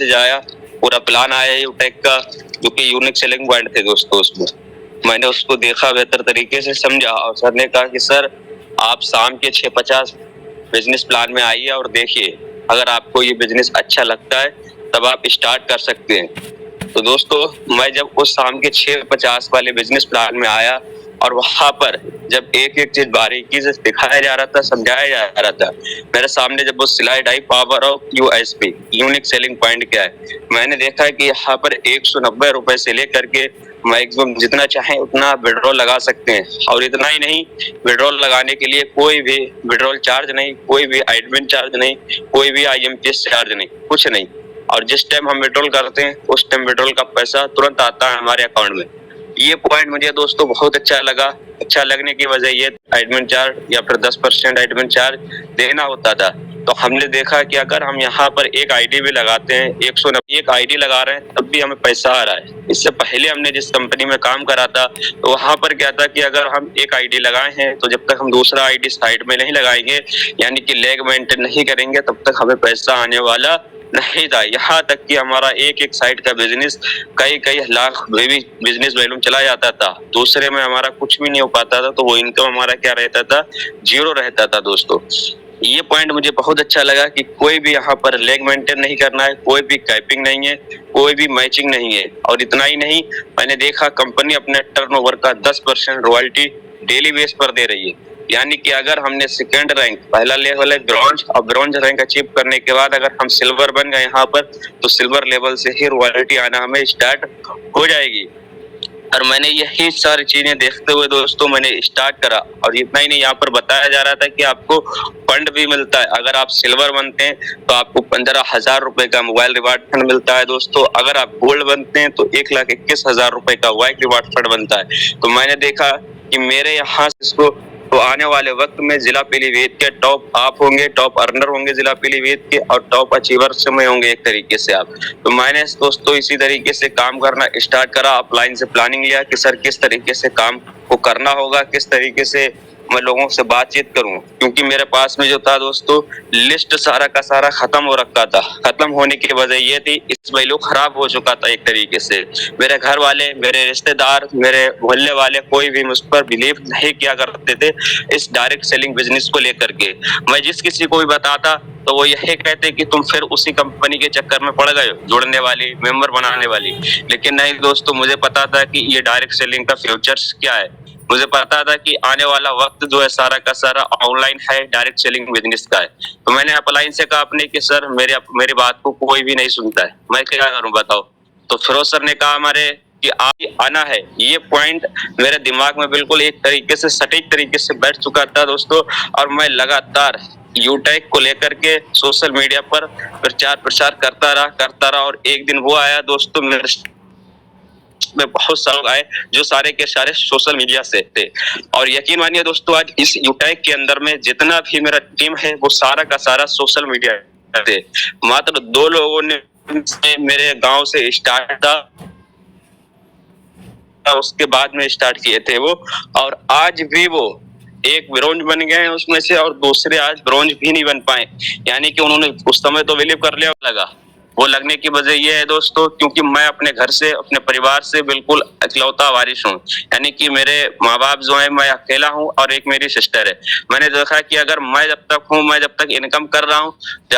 Message आया, पूरा plan आया यूटेक का, जो कि यूनिक सेलिंग पॉइंट थे दोस्तों उसमें। मैंने उसको देखा, बेहतर तरीके से समझा और सर ने कहा कि सर आप शाम के 6:50 बिजनेस प्लान में आइए और देखिए, अगर आपको ये बिजनेस अच्छा लगता है तब आप स्टार्ट कर सकते हैं। तो दोस्तों मैं जब उस शाम के 6:50 वाले बिजनेस प्लान में आया और वहां पर जब एक एक चीज बारीकी से दिखाया जा रहा था, समझाया जा रहा था, मेरे सामने जब वो slide I power of USP, unique selling point क्या है, मैंने देखा कि यहाँ पर 190 रुपए से लेकर के मैक्सिमम जितना चाहे उतना विड्रॉल लगा सकते हैं। और इतना ही नहीं, विड्रॉल लगाने के लिए कोई भी विड्रॉल चार्ज नहीं, कोई भी एडमिन चार्ज नहीं, कोई भी आईएमपीएस चार्ज नहीं, कुछ नहीं। और जिस टाइम हम विड्रॉल करते हैं उस टाइम विड्रॉल का पैसा तुरंत आता है हमारे अकाउंट में। ये पॉइंट मुझे दोस्तों बहुत अच्छा लगा। अच्छा लगने की वजह ये एडमिन चार्ज या फिर 10% एडमिन चार्ज देना होता था। तो हमने देखा कि अगर हम यहाँ पर एक आईडी भी लगाते हैं, 191 आईडी लगा रहे हैं, तब भी हमें पैसा आ रहा है। इससे पहले हमने जिस कंपनी में काम करा था तो वहां पर क्या था कि अगर हम एक आईडी लगाए हैं तो जब तक हम दूसरा आईडी साइड में नहीं लगाएंगे, यानी कि लेग मेंटेन नहीं करेंगे, तब तक हमें पैसा आने वाला नहीं था। यहाँ तक कि हमारा एक एक साइड का बिजनेस कई कई लाख बिजनेस वॉल्यूम चला जाता था, दूसरे में हमारा कुछ भी नहीं हो पाता था, तो वो इनकम हमारा क्या रहता था, जीरो रहता था दोस्तों। ये पॉइंट मुझे बहुत अच्छा लगा कि कोई भी यहाँ पर लेग मेंटेन नहीं करना है, कोई भी कैपिंग नहीं है, कोई भी मैचिंग नहीं है। और इतना ही नहीं, मैंने देखा कंपनी अपने टर्नओवर का 10% रॉयल्टी डेली बेस पर दे रही है। यानी कि अगर हमने सेकंड रैंक, पहला लेवल है ब्रॉन्ज, और ब्रॉन्ज रैंक अचीव करने के बाद अगर हम सिल्वर बन गए यहाँ पर, तो सिल्वर लेवल से ही रॉयल्टी आना हमें स्टार्ट हो जाएगी। और मैंने यही सारी चीजें देखते हुए दोस्तों मैंने स्टार्ट करा। और इतना ही नहीं, यहाँ पर बताया जा रहा था कि आपको फंड भी मिलता है। अगर आप सिल्वर बनते हैं तो आपको 15,000 रुपए का मोबाइल रिवार्ड फंड मिलता है दोस्तों। अगर आप गोल्ड बनते हैं तो 1,21,000 रुपए का वाइक रिवार्ड फंड बनता है। तो मैंने देखा कि मेरे यहाँ इसको तो आने वाले वक्त में जिला पीलीभीत के टॉप आप होंगे, टॉप अर्नर होंगे जिला पीलीभीत के, और टॉप अचीवर्स में होंगे एक तरीके से आप। तो मैंने दोस्तों इसी तरीके से काम करना स्टार्ट करा। अपलाइन से प्लानिंग लिया कि सर किस तरीके से काम को करना होगा, किस तरीके से मैं लोगों से बातचीत करूं, क्योंकि मेरे पास में जो था दोस्तों लिस्ट सारा का सारा खत्म हो रखा था। खत्म होने की वजह ये थी, इस वैल्यू खराब हो चुका था एक तरीके से। मेरे घर वाले, मेरे रिश्तेदार, मेरे मोहल्ले वाले कोई भी मुझ पर बिलीव नहीं किया करते थे इस डायरेक्ट सेलिंग बिजनेस को लेकर के। मैं जिस किसी को भी बताता तो वो यही कहते कि तुम फिर उसी कंपनी के चक्कर में पड़ गए हो, जुड़ने वाली, मेंबर बनाने वाली। लेकिन नहीं दोस्तों, मुझे पता था कि ये डायरेक्ट सेलिंग का फ्यूचर्स क्या है। मुझे पता था कि आने वाला वक्त जो है सारा का सारा ऑनलाइन है, डायरेक्ट सेलिंग बिजनेस का है। तो मैंने अपलाइन से कहा अपने कि सर मेरी बात को कोई भी नहीं सुनता है, मैं क्या करूं बताओ। तो फिरोज सर ने कहा हमारे कि आप आना है। ये पॉइंट मेरे दिमाग में बिल्कुल एक तरीके से सटीक तरीके से बैठ चुका था दोस्तों। और मैं लगातार यूटेक को लेकर के सोशल मीडिया पर प्रचार प्रसार करता रहा। और एक दिन वो आया दोस्तों, मेरे में बहुत सारे लोग आए जो सारे के सारे सोशल मीडिया से थे। और यकीन मानिए दोस्तों, आज इस यूटेक के अंदर में जितना भी मेरा टीम है वो सारा का सारा सोशल मीडिया थे। मात्र 2 लोगों ने मेरे गांव से स्टार्ट था, उसके बाद में स्टार्ट किए थे वो। और आज भी वो एक ब्रॉन्ज बन गए हैं उसमें से, और दूसरे आज ब्रॉन्ज भी नहीं बन पाए। यानी कि उन्होंने उस समय तो बिलीव कर लिया, लगा वो लगने की वजह ये है दोस्तों, क्योंकि मैं अपने घर से, अपने परिवार से बिल्कुल इकलौता वारिस हूँ। यानी कि मेरे माँ बाप जो है, मैं अकेला हूँ और एक मेरी सिस्टर है। मैंने देखा कि अगर मैं जब तक हूँ, मैं जब तक इनकम कर रहा हूँ,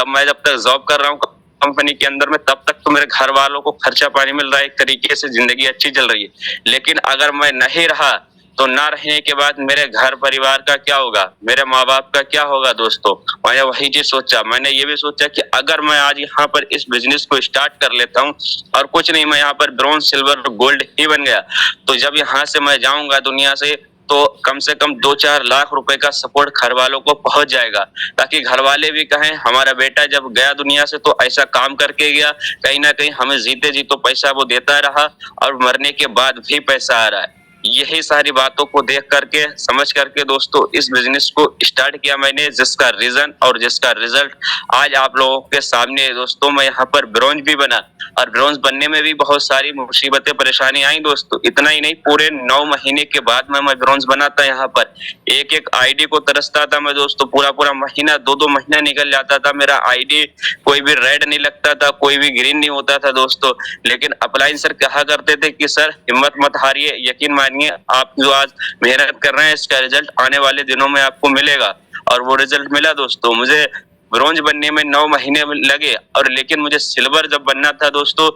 मैं जब तक जॉब कर रहा हूँ कंपनी के अंदर में, तब तक तो मेरे घर वालों को खर्चा पानी मिल रहा है, एक तरीके से जिंदगी अच्छी चल रही है। लेकिन अगर मैं नहीं रहा तो ना रहने के बाद मेरे घर परिवार का क्या होगा, मेरे माँ बाप का क्या होगा दोस्तों। मैंने वही चीज सोचा। मैंने ये भी सोचा कि अगर मैं आज यहाँ पर इस बिजनेस को स्टार्ट कर लेता हूँ और कुछ नहीं, मैं यहाँ पर ब्रॉन्ज, सिल्वर, गोल्ड ही बन गया, तो जब यहाँ से मैं जाऊंगा दुनिया से, तो कम से कम 2-4 लाख रुपए का सपोर्ट घर वालों को पहुंच जाएगा, ताकि घर वाले भी कहें हमारा बेटा जब गया दुनिया से तो ऐसा काम करके गया, कहीं ना कहीं हमें जीते जी तो पैसा वो देता रहा और मरने के बाद भी पैसा आ रहा है। यही सारी बातों को देख करके, समझ करके दोस्तों इस बिजनेस को स्टार्ट किया मैंने, जिसका रीजन और जिसका रिजल्ट आज आप लोगों के सामने है दोस्तों। मैं यहाँ पर ब्रॉन्ज भी बना, और ब्रॉन्ज बनने में भी बहुत सारी मुसीबतें परेशानी आई दोस्तों। इतना ही नहीं, पूरे 9 महीने के बाद मैं ब्रॉन्ज बना था। यहाँ पर एक एक आईडी को तरसता था मैं दोस्तों, पूरा पूरा महीना 2-2 महीना निकल जाता था मेरा आईडी, कोई भी रेड नहीं लगता था, कोई भी ग्रीन नहीं होता था दोस्तों। लेकिन अपलाइन सर कहा करते थे कि सर हिम्मत मत हारिए, यकीन मानिए आप जो आज मेहनत कर रहे हैं इसका रिजल्ट आने वाले दिनों में आपको मिलेगा। और वो रिजल्ट मिला दोस्तों। मुझे ब्रॉन्ज बनने में 9 महीने लगे, और लेकिन मुझे सिल्वर जब बनना था दोस्तों,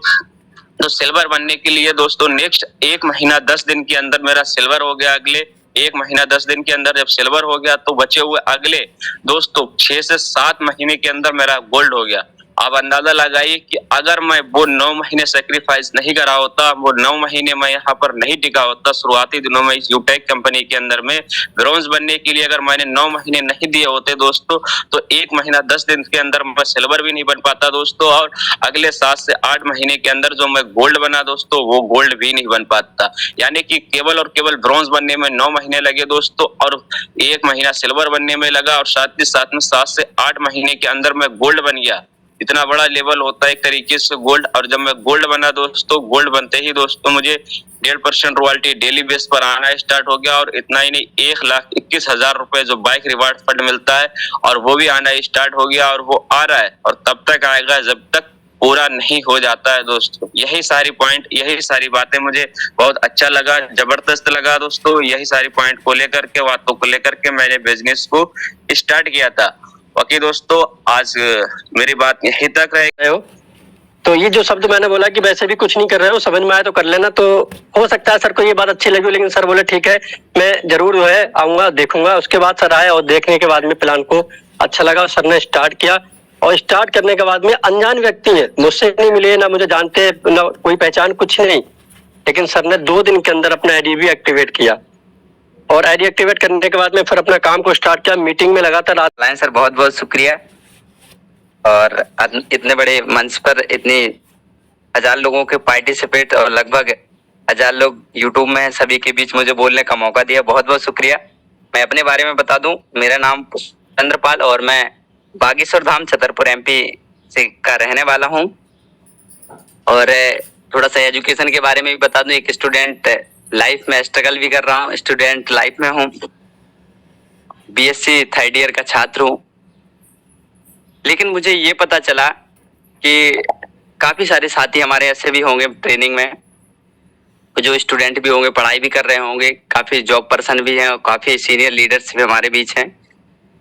तो सिल्वर बनने के लिए दोस्तों नेक्स्ट 1 महीना 10 दिन के अंदर मेरा सिल्वर हो गया। अगले 1 महीना 10 दिन के अंदर जब सिल्वर हो गया तो बचे हुए अगले दोस्तों 6 से 7 महीने के अंदर मेरा गोल्ड हो गया। आप अंदाजा लगाइए कि अगर मैं वो 9 महीने सेक्रीफाइस नहीं करा होता, वो 9 महीने मैं यहाँ पर नहीं टिका होता शुरुआती दिनों में इस यूटेक कंपनी के अंदर में ब्रॉन्ज बनने के लिए, अगर मैंने 9 महीने नहीं दिए होते दोस्तों, तो 1 महीना 10 दिन के अंदर मैं सिल्वर भी नहीं बन पाता दोस्तों, और अगले 7 से 8 महीने के अंदर जो मैं गोल्ड बना दोस्तों, वो गोल्ड भी नहीं बन पाता। यानी कि केवल और केवल ब्रॉन्ज बनने में 9 महीने लगे दोस्तों, और 1 महीना सिल्वर बनने में लगा, और साथ ही साथ में 7 से 8 महीने के अंदर मैं गोल्ड बन गया। इतना बड़ा लेवल होता है एक तरीके से गोल्ड। और जब मैं गोल्ड बना दोस्तों, गोल्ड बनते ही दोस्तों मुझे 1.5% रॉयल्टी डेली बेस पर आना स्टार्ट हो गया। और इतना ही नहीं, 1,21,000 रुपए जो बाइक रिवार्ड फंड मिलता है, और वो भी आना स्टार्ट हो गया, और वो आ रहा है, और तब तक आएगा जब तक पूरा नहीं हो जाता है दोस्तों। यही सारी पॉइंट, यही सारी बातें मुझे बहुत अच्छा लगा, जबरदस्त लगा दोस्तों। यही सारी पॉइंट को लेकर के, बातों को लेकर के मैंने बिजनेस को स्टार्ट किया था। बाकी दोस्तों आज मेरी बात यहीं तक रहे हो। तो ये जो शब्द मैंने बोला कि वैसे भी कुछ नहीं कर रहे हो, समझ में आया तो कर लेना, तो हो सकता है सर को ये बात अच्छी लगी, लेकिन सर बोले ठीक है मैं जरूर जो है आऊंगा, देखूंगा। उसके बाद सर आए, और देखने के बाद में प्लान को अच्छा लगा, सर ने स्टार्ट किया। और स्टार्ट करने के बाद में अनजान व्यक्ति है, मुझसे नहीं मिले, ना मुझे जानते, ना कोई पहचान, कुछ नहीं, लेकिन सर ने 2 दिन के अंदर अपना आईडी भी एक्टिवेट किया। और आईडी एक्टिवेट करने के बाद में फिर अपना काम को स्टार्ट किया। मीटिंग में लगा था रात। लाइन सर बहुत बहुत शुक्रिया, और इतने बड़े मंच पर इतनी 1000 लोगों के पार्टिसिपेट और लगभग 1000 लोग यूट्यूब में हैं, सभी के बीच मुझे बोलने का मौका दिया, बहुत बहुत शुक्रिया। मैं अपने बारे में बता दूं, मेरा नाम चंद्रपाल, और मैं बागेश्वर धाम छतरपुर एमपी से का रहने वाला हूं। और थोड़ा सा एजुकेशन के बारे में भी बता दूं, एक स्टूडेंट लाइफ में स्ट्रगल भी कर रहा हूँ, स्टूडेंट लाइफ में हूँ, बीएससी 3rd ईयर का छात्र हूँ। लेकिन मुझे ये पता चला कि काफी सारे साथी हमारे ऐसे भी होंगे ट्रेनिंग में, जो स्टूडेंट भी होंगे, पढ़ाई भी कर रहे होंगे, काफी जॉब पर्सन भी हैं, और काफी सीनियर लीडर्स भी हमारे बीच हैं।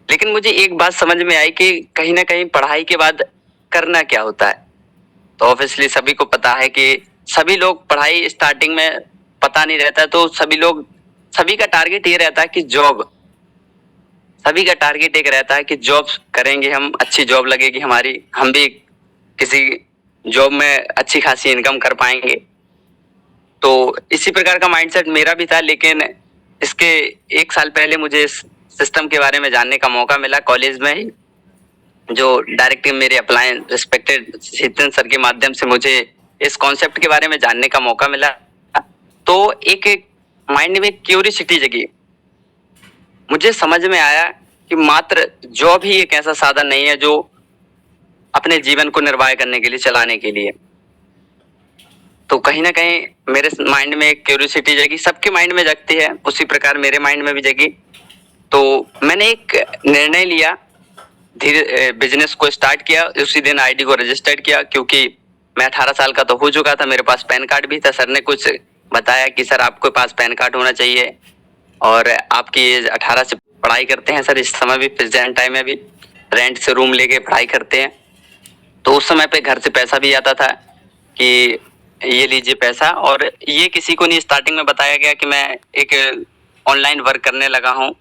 लेकिन मुझे एक बात समझ में आई कि कहीं ना कहीं पढ़ाई के बाद करना क्या होता है। तो ऑब्वियसली सभी को पता है कि सभी लोग पढ़ाई स्टार्टिंग में पता नहीं रहता, तो सभी का टारगेट ये रहता है कि जॉब, सभी का टारगेट एक रहता है कि जॉब करेंगे हम, अच्छी जॉब लगेगी हमारी, हम भी किसी जॉब में अच्छी खासी इनकम कर पाएंगे। तो इसी प्रकार का माइंडसेट मेरा भी था। लेकिन इसके 1 साल पहले मुझे इस सिस्टम के बारे में जानने का मौका मिला कॉलेज में ही, जो डायरेक्टली मेरे अपलाइन रिस्पेक्टेड शीतन सर के माध्यम से मुझे इस कॉन्सेप्ट के बारे में जानने का मौका मिला। तो एक माइंड में क्यूरियोसिटी जगी, मुझे समझ में आया कि मात्र जॉब ही एक ऐसा साधन नहीं है जो अपने जीवन को निर्वाह करने के लिए, चलाने के लिए। तो कहीं ना कहीं मेरे माइंड में एक क्यूरियोसिटी जगी, सबके माइंड में जगती है, उसी प्रकार मेरे माइंड में भी जगी। तो मैंने एक निर्णय लिया, धीरे बिजनेस को स्टार्ट किया। उसी दिन आईडी को रजिस्टर्ड किया, क्योंकि मैं 18 साल का तो हो चुका था, मेरे पास पैन कार्ड भी था। सर ने कुछ बताया कि सर आपके पास पैन कार्ड होना चाहिए, और आपकी एज 18 से पढ़ाई करते हैं सर, इस समय भी प्रेजेंट टाइम में भी रेंट से रूम लेके पढ़ाई करते हैं। तो उस समय पे घर से पैसा भी आता था कि ये लीजिए पैसा, और ये किसी को नहीं स्टार्टिंग में बताया गया कि मैं एक ऑनलाइन वर्क करने लगा हूँ,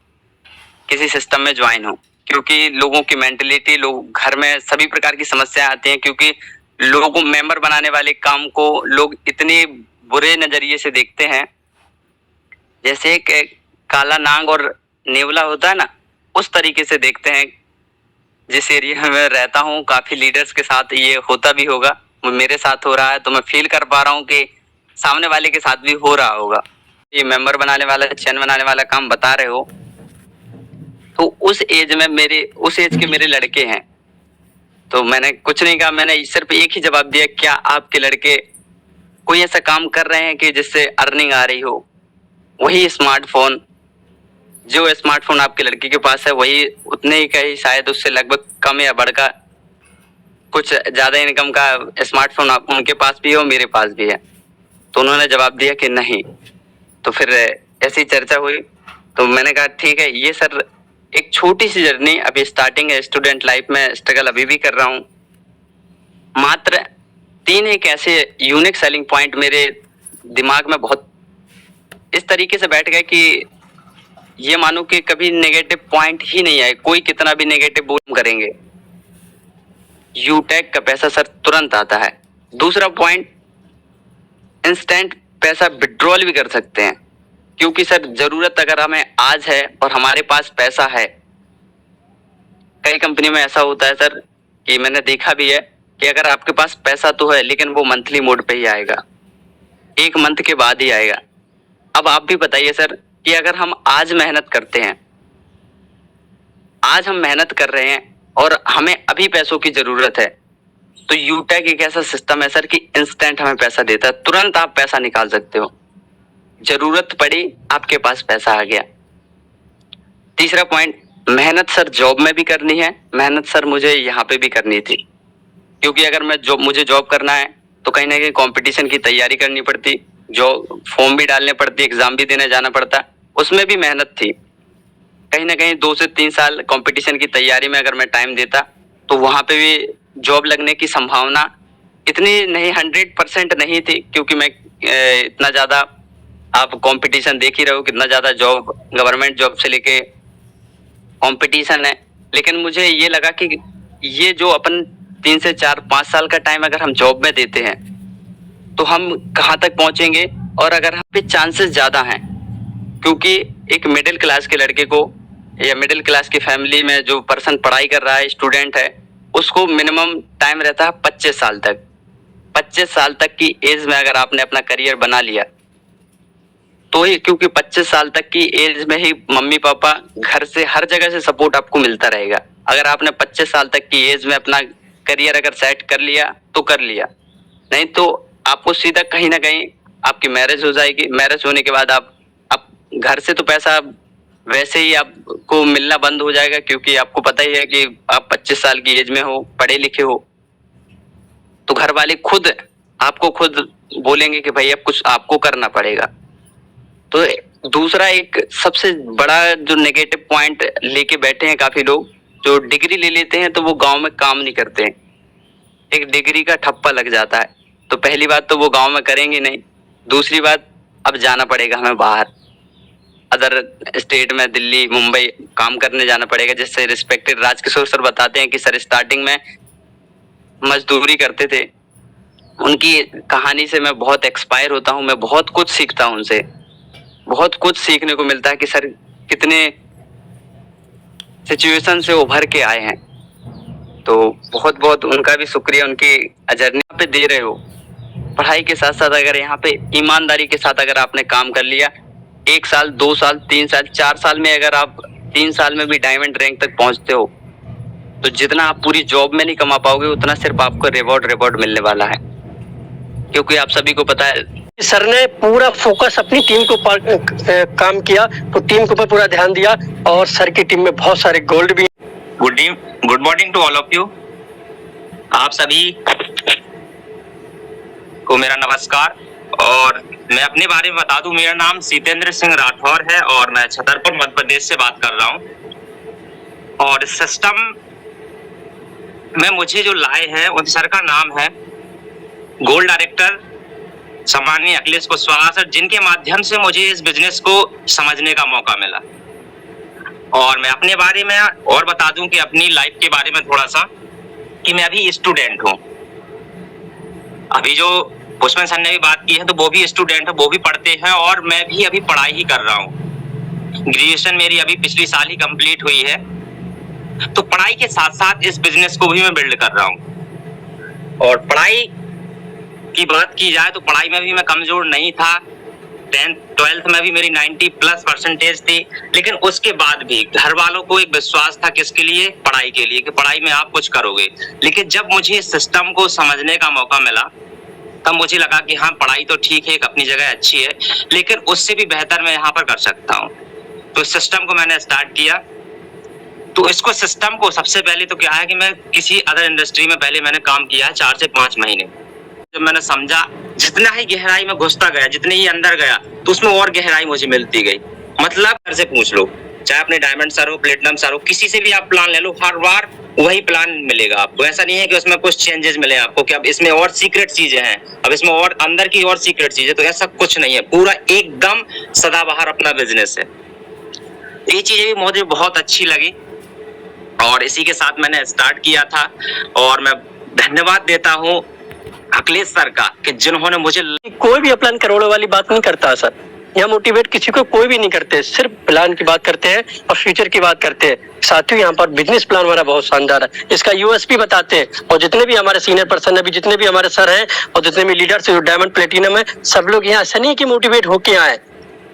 किसी सिस्टम में ज्वाइन हूँ। क्योंकि लोगों की मेंटलिटी, लोग घर में सभी प्रकार की समस्याएं आती हैं, क्योंकि लोगों मेंबर बनाने वाले काम को लोग इतने बुरे नजरिए से देखते हैं, जैसे एक काला नाग और नेवला होता है ना, उस तरीके से देखते हैं। जिस एरिया में रहता हूँ, काफी लीडर्स के साथ ये होता भी होगा, मेरे साथ हो रहा है, तो मैं फील कर पा रहा हूँ कि सामने वाले के साथ भी हो रहा होगा। ये मेंबर बनाने वाला, चैन बनाने वाला काम बता रहे हो, तो उस एज के मेरे लड़के हैं, तो मैंने कुछ नहीं कहा, मैंने सिर्फ एक ही जवाब दिया, क्या आपके लड़के कोई ऐसा काम कर रहे हैं कि जिससे अर्निंग आ रही हो? वही स्मार्टफोन, जो स्मार्टफोन आपके लड़के के पास है वही उतने ही का ही, शायद उससे लगभग कम या बढ़कर कुछ ज्यादा इनकम का स्मार्टफोन उनके पास भी है और मेरे पास भी है। तो उन्होंने जवाब दिया कि नहीं। तो फिर ऐसी चर्चा हुई, तो मैंने कहा ठीक है, ये सर एक छोटी सी जर्नी, अभी स्टार्टिंग है, स्टूडेंट लाइफ में स्ट्रगल अभी भी कर रहा हूँ। मात्र 3 एक ऐसे यूनिक सेलिंग पॉइंट मेरे दिमाग में बहुत इस तरीके से बैठ गए कि ये मानो कि कभी नेगेटिव पॉइंट ही नहीं आए, कोई कितना भी नेगेटिव बोल करेंगे, यूटेक का पैसा सर तुरंत आता है। दूसरा पॉइंट, इंस्टेंट पैसा विड्रॉल भी कर सकते हैं, क्योंकि सर जरूरत अगर हमें आज है और हमारे पास पैसा है, कई कंपनी में ऐसा होता है सर कि मैंने देखा भी है कि अगर आपके पास पैसा तो है लेकिन वो मंथली मोड पे ही आएगा, 1 मंथ के बाद ही आएगा। अब आप भी बताइए सर कि अगर हम आज मेहनत करते हैं, आज हम मेहनत कर रहे हैं और हमें अभी पैसों की जरूरत है, तो यूटेक एक ऐसा सिस्टम है सर कि इंस्टेंट हमें पैसा देता है, तुरंत आप पैसा निकाल सकते हो, जरूरत पड़ी आपके पास पैसा आ गया। तीसरा पॉइंट, मेहनत सर जॉब में भी करनी है, मेहनत सर मुझे यहाँ पे भी करनी थी, क्योंकि अगर मुझे जॉब करना है तो कहीं ना कहीं कंपटीशन की तैयारी करनी पड़ती, जो फॉर्म भी डालने पड़ती, एग्जाम भी देने जाना पड़ता, उसमें भी मेहनत थी। कहीं ना कहीं 2 से 3 साल कंपटीशन की तैयारी में अगर मैं टाइम देता तो वहां पे भी जॉब लगने की संभावना इतनी नहीं, 100% नहीं थी, क्योंकि मैं इतना ज्यादा, आप कंपटीशन देख ही रहे हो कितना ज्यादा जॉब, गवर्नमेंट जॉब से लेके कंपटीशन है। लेकिन मुझे ये लगा कि ये जो अपन 3 से 4-5 साल का टाइम अगर हम जॉब में देते हैं तो हम कहाँ तक पहुंचेंगे, और अगर हम पे चांसेस ज्यादा हैं, क्योंकि एक मिडिल क्लास के लड़के को या मिडिल क्लास की फैमिली में जो पर्सन पढ़ाई कर रहा है, स्टूडेंट है, उसको मिनिमम टाइम रहता है 25 साल तक। 25 साल तक की एज में अगर आपने अपना करियर बना लिया तो ही, क्योंकि 25 साल तक की एज में ही मम्मी पापा घर से हर जगह से सपोर्ट आपको मिलता रहेगा। अगर आपने 25 साल तक की एज में अपना करियर अगर सेट कर लिया तो कर लिया, नहीं तो आपको सीधा कहीं ना कहीं आपकी मैरिज हो जाएगी। मैरिज होने के बाद आप घर से तो पैसा वैसे ही आपको मिलना बंद हो जाएगा, क्योंकि आपको पता ही है कि आप 25 साल की एज में हो, पढ़े लिखे हो, तो घर वाले आपको खुद बोलेंगे कि भाई अब कुछ आपको करना पड़ेगा। तो दूसरा एक सबसे बड़ा जो नेगेटिव पॉइंट लेके बैठे हैं काफी लोग, जो डिग्री ले लेते हैं तो वो गांव में काम नहीं करते हैं, एक डिग्री का ठप्पा लग जाता है। तो पहली बात तो वो गांव में करेंगे नहीं, दूसरी बात अब जाना पड़ेगा हमें बाहर, अदर स्टेट में, दिल्ली, मुंबई काम करने जाना पड़ेगा। जिससे रिस्पेक्टेड राजकिशोर सर बताते हैं कि सर स्टार्टिंग में मजदूरी करते थे, उनकी कहानी से मैं बहुत एक्सपायर होता हूँ, मैं बहुत कुछ सीखता हूँ उनसे, बहुत कुछ सीखने को मिलता है कि सर कितने सिचुएशन से उभर के आए हैं। तो बहुत बहुत उनका भी शुक्रिया, उनकी जर्नी पे दे रहे हो। पढ़ाई के साथ साथ अगर यहाँ पे ईमानदारी के साथ अगर आपने काम कर लिया, 1 साल, 2 साल, 3 साल, 4 साल में, अगर आप 3 साल में भी डायमंड रैंक तक पहुंचते हो, तो जितना आप पूरी जॉब में नहीं कमा पाओगे उतना सिर्फ आपको रिवॉर्ड मिलने वाला है। क्योंकि आप सभी को पता है सर ने पूरा फोकस अपनी टीम को काम किया, तो टीम के ऊपर पूरा ध्यान दिया, और सर की टीम में बहुत सारे गोल्ड भी। Good morning to all of you. आप सभी को मेरा नमस्कार। और मैं अपने बारे में बता दूं, मेरा नाम सीतेंद्र सिंह राठौर है और मैं छतरपुर मध्य प्रदेश से बात कर रहा हूं। और इस सिस्टम में मुझे जो लाए हैं उन सर का नाम है गोल्ड डायरेक्टर सम्माननीय अखिलेश कुशवाहा सर, जिनके माध्यम से मुझे इस बिजनेस को समझने का मौका मिला। और मैं अपने बारे में और बता दूं कि अपनी लाइफ के बारे में थोड़ा सा, कि मैं अभी स्टूडेंट हूं। अभी जो पुष्पन सर ने भी बात की है तो वो भी स्टूडेंट है, वो भी पढ़ते हैं, और मैं भी अभी पढ़ाई ही कर रहा हूं। ग्रेजुएशन मेरी अभी पिछली साल ही कंप्लीट हुई है। तो पढ़ाई के साथ साथ इस बिजनेस को भी मैं बिल्ड कर रहा हूं। और पढ़ाई की बात की जाए तो पढ़ाई में भी मैं कमजोर नहीं था, 10th 12th में भी मेरी 90+ % थी, लेकिन उसके बाद भी घर वालों को एक विश्वास था किसके लिए, पढ़ाई के लिए, कि पढ़ाई में आप कुछ करोगे। लेकिन जब मुझे सिस्टम को समझने का मौका मिला, तब मुझे लगा कि हाँ, पढ़ाई तो ठीक है, एक अपनी जगह अच्छी है, लेकिन उससे भी बेहतर मैं यहाँ पर कर सकता हूँ। तो सिस्टम को मैंने स्टार्ट किया। तो इसको सिस्टम को सबसे पहले तो क्या है कि मैं किसी अदर इंडस्ट्री में पहले मैंने काम किया है 4 से 5 महीने। जब मैंने समझा, जितना ही गहराई में घुसता गया, जितने ही अंदर गया, तो उसमें और गहराई मुझे मिलती गई। मतलब घर से पूछ लो, चाहे अपने डायमंड सर हो, प्लेटिनम सर हो, किसी से भी आप प्लान ले लो, हर बार वही प्लान मिलेगा आपको। ऐसा नहीं है कि उसमें कुछ चेंजेस मिले आपको कि अब इसमें और सीक्रेट चीजें हैं, अब इसमें और अंदर की और सीक्रेट चीजें, तो ऐसा कुछ नहीं है। पूरा एकदम सदाबहार अपना बिजनेस है। ये चीजें भी मुझे बहुत अच्छी लगी और इसी के साथ मैंने स्टार्ट किया था। और मैं धन्यवाद देता हूँ अखिलेश सर का कि जिन्होंने मुझे कोई भी अपलाइन करोड़ों वाली बात नहीं करता सर। यहाँ मोटिवेट किसी को कोई भी नहीं करते, सिर्फ प्लान की बात करते हैं और फ्यूचर की बात करते हैं। साथियों, यहाँ पर बिजनेस प्लान हमारा बहुत शानदार है, इसका यूएसपी बताते हैं। और जितने भी हमारे सीनियर पर्सन है, जितने भी हमारे सर हैं और जितने भी लीडर्स डायमंड प्लेटिनम है, सब लोग यहाँ ऐसा नहीं कि मोटिवेट होके आए,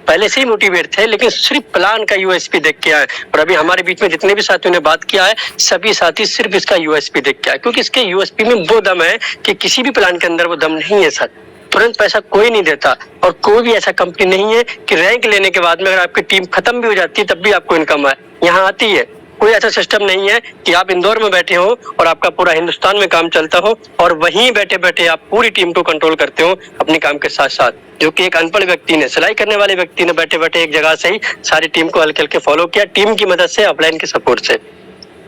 पहले से ही मोटिवेट थे, लेकिन सिर्फ प्लान का यूएसपी देख के आए। और अभी हमारे बीच में जितने भी साथियों ने बात किया है, सभी साथी सिर्फ इसका यूएसपी देख के आए, क्योंकि इसके यूएसपी में वो दम है कि किसी भी प्लान के अंदर वो दम नहीं है सर। तुरंत पैसा कोई नहीं देता और कोई भी ऐसा कंपनी नहीं है कि रैंक लेने के बाद में अगर आपकी टीम खत्म भी हो जाती है तब भी आपको इनकम आए, यहाँ आती है। कोई ऐसा सिस्टम नहीं है कि आप इंदौर में बैठे हो और आपका पूरा हिंदुस्तान में काम चलता हो और वहीं बैठे बैठे आप पूरी टीम को कंट्रोल करते हो अपने काम के साथ साथ, जो कि एक अनपढ़ व्यक्ति ने, सिलाई करने वाले व्यक्ति ने बैठे बैठे एक जगह से ही सारी टीम को हल्के हल्के फॉलो किया, टीम की मदद से, अपलाइन के सपोर्ट से।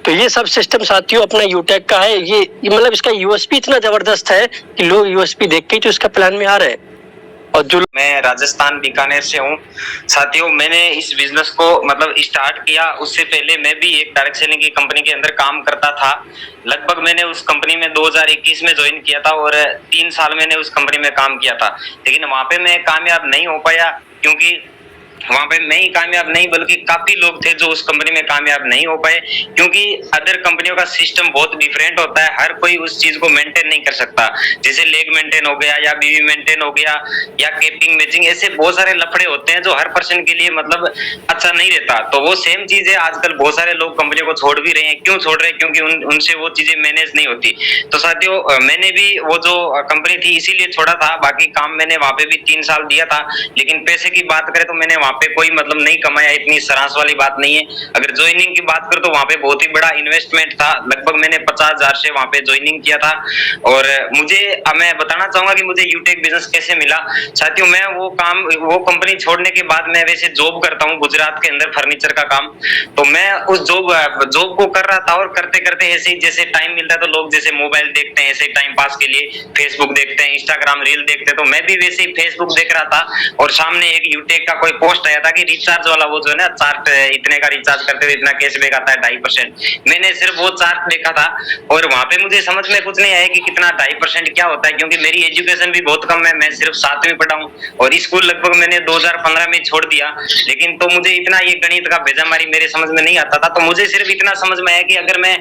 तो ये सब सिस्टम साथियों अपना यूटेक का है। ये मतलब इसका यूएसपी इतना जबरदस्त है कि लोग यूएसपी देख के तो इसका प्लान में आ रहे हैं। और जो मैं राजस्थान बीकानेर से हूँ। साथियों, मैंने इस बिजनेस को मतलब स्टार्ट किया, उससे पहले मैं भी एक डायरेक्ट सेलिंग की कंपनी के अंदर काम करता था। लगभग मैंने उस कंपनी में 2021 में ज्वाइन किया था और 3 साल मैंने उस कंपनी में काम किया था, लेकिन वहां पे मैं कामयाब नहीं हो पाया, क्योंकि वहां पे मैं ही कामयाब नहीं बल्कि काफी लोग थे जो उस कंपनी में कामयाब नहीं हो पाए, क्योंकि अदर कंपनियों का सिस्टम बहुत डिफरेंट होता है। हर कोई उस चीज को मेंटेन नहीं कर सकता, जैसे लेग मेंटेन हो गया या बीवी मेंटेन हो गया या केपिंग मैचिंग, ऐसे बहुत सारे लफड़े होते हैं जो हर पर्सन के लिए मतलब अच्छा नहीं रहता। तो वो सेम चीज है, आजकल बहुत सारे लोग कंपनी को छोड़ भी रहे हैं। क्यों छोड़ रहे हैं? क्योंकि उनसे वो चीजें मैनेज नहीं होती। तो साथियों, मैंने भी वो जो कंपनी थी इसीलिए छोड़ा था, बाकी काम मैंने वहां पे भी 3 साल दिया था, लेकिन पैसे की बात करें तो मैंने वहां पे कोई मतलब नहीं कमाया, इतनी सराहना वाली बात नहीं है। अगर ज्वाइनिंग की बात करें तो वहां पे बहुत ही बड़ा इन्वेस्टमेंट था, लगभग मैंने 50,000 से वहां पे ज्वाइनिंग किया था। और मैं बताना चाहूंगा कि मुझे यूटेक बिजनेस कैसे मिला। साथियों, मैं वो कंपनी छोड़ने के बाद मैं वैसे जॉब करता हूँ गुजरात के अंदर, फर्नीचर का काम। तो मैं उस जॉब को कर रहा था और करते करते ऐसे ही जैसे टाइम मिलता है तो लोग जैसे मोबाइल देखते हैं ऐसे टाइम पास के लिए, फेसबुक देखते हैं, इंस्टाग्राम रील देखते हैं, तो मैं भी वैसे ही फेसबुक देख रहा था और सामने एक यूटेक का कोई पोस्ट आया था कि रिचार्ज वाला वो जो है ना चार्ट, इतने का रिचार्ज करते हुए इतना कैशबैक आता है 2.5%। मैंने सिर्फ वो चार्ट देखा था और वहां पे मुझे समझ में कुछ नहीं आया कि कितना 2.5% क्या होता है, क्योंकि मेरी एजुकेशन भी बहुत कम है, मैं सिर्फ 7वीं पढ़ा हूँ और स्कूल लगभग मैंने 2015 में छोड़ दिया। लेकिन तो मुझे इतना ये गणित का भेजामारी मेरे समझ में नहीं आता था, तो मुझे सिर्फ इतना समझ में आया कि अगर मैं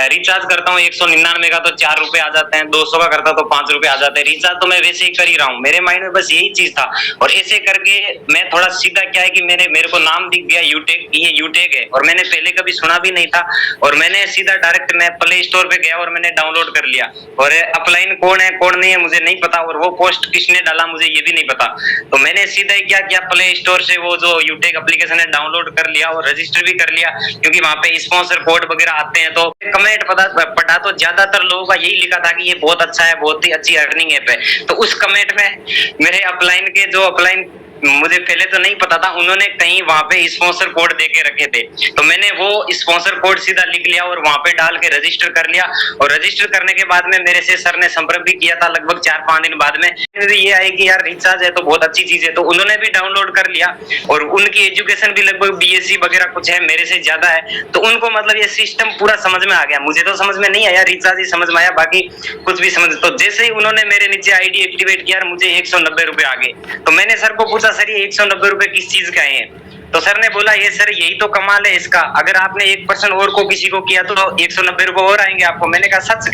रिचार्ज करता हूँ 199 का तो 4 रुपए आ जाते हैं, 200 का करता तो 5 रुपए आ जाते हैं। रिचार्ज तो मैं वैसे ही कर ही रहा हूँ, मेरे माइंड में बस यही चीज था। और ऐसे करके मैं थोड़ा सीधा क्या है कि मेरे को नाम दिख गया यूटेक, ये यूटेक है और मैंने पहले कभी सुना भी नहीं था। और मैंने सीधा डायरेक्ट मैं प्ले स्टोर पे गया और मैंने डाउनलोड कर लिया। और अपलाइन कौन है कौन नहीं है मुझे नहीं पता, और वो पोस्ट किसने डाला मुझे ये भी नहीं पता। तो मैंने सीधा ही क्या किया, प्ले स्टोर से वो जो यूटेक एप्लीकेशन है डाउनलोड कर लिया और रजिस्टर भी कर लिया, क्योंकि वहां पे स्पॉन्सर कोड वगैरह आते हैं। तो कमेंट पढ़ा तो ज्यादातर लोगों का यही लिखा था कि ये बहुत अच्छा है, बहुत ही अच्छी अर्निंग ऐप है। तो उस कमेंट में मेरे अपलाइन के जो अपलाइन मुझे पहले तो नहीं पता था, उन्होंने कहीं वहां पे स्पॉन्सर कोड दे के रखे थे, तो मैंने वो स्पॉन्सर कोड सीधा लिख लिया और वहां पे डाल के रजिस्टर कर लिया। और रजिस्टर करने के बाद में मेरे से सर ने संपर्क भी किया था लगभग 4-5 दिन बाद में। ये आई कि यार रिचार्ज है तो बहुत अच्छी चीज है, तो उन्होंने भी डाउनलोड कर लिया। और उनकी एजुकेशन भी लगभग बीएससी वगैरह कुछ है, मेरे से ज्यादा है, तो उनको मतलब ये सिस्टम पूरा समझ में आ गया। मुझे तो समझ में नहीं आया, रिचार्ज ही समझ में आया, बाकी कुछ भी समझ। तो जैसे ही उन्होंने मेरे नीचे आईडी एक्टिवेट किया, मुझे 190 रुपए आ गए। तो मैंने सर को पूछा, सर ये 190 रुपए किस चीज का है? तो सर ने बोला, ये सर यही तो कमाल है इसका, अगर आपने 1% और को किसी को किया तो 190 रुपए और आएंगे आपको। मैंने कहा सच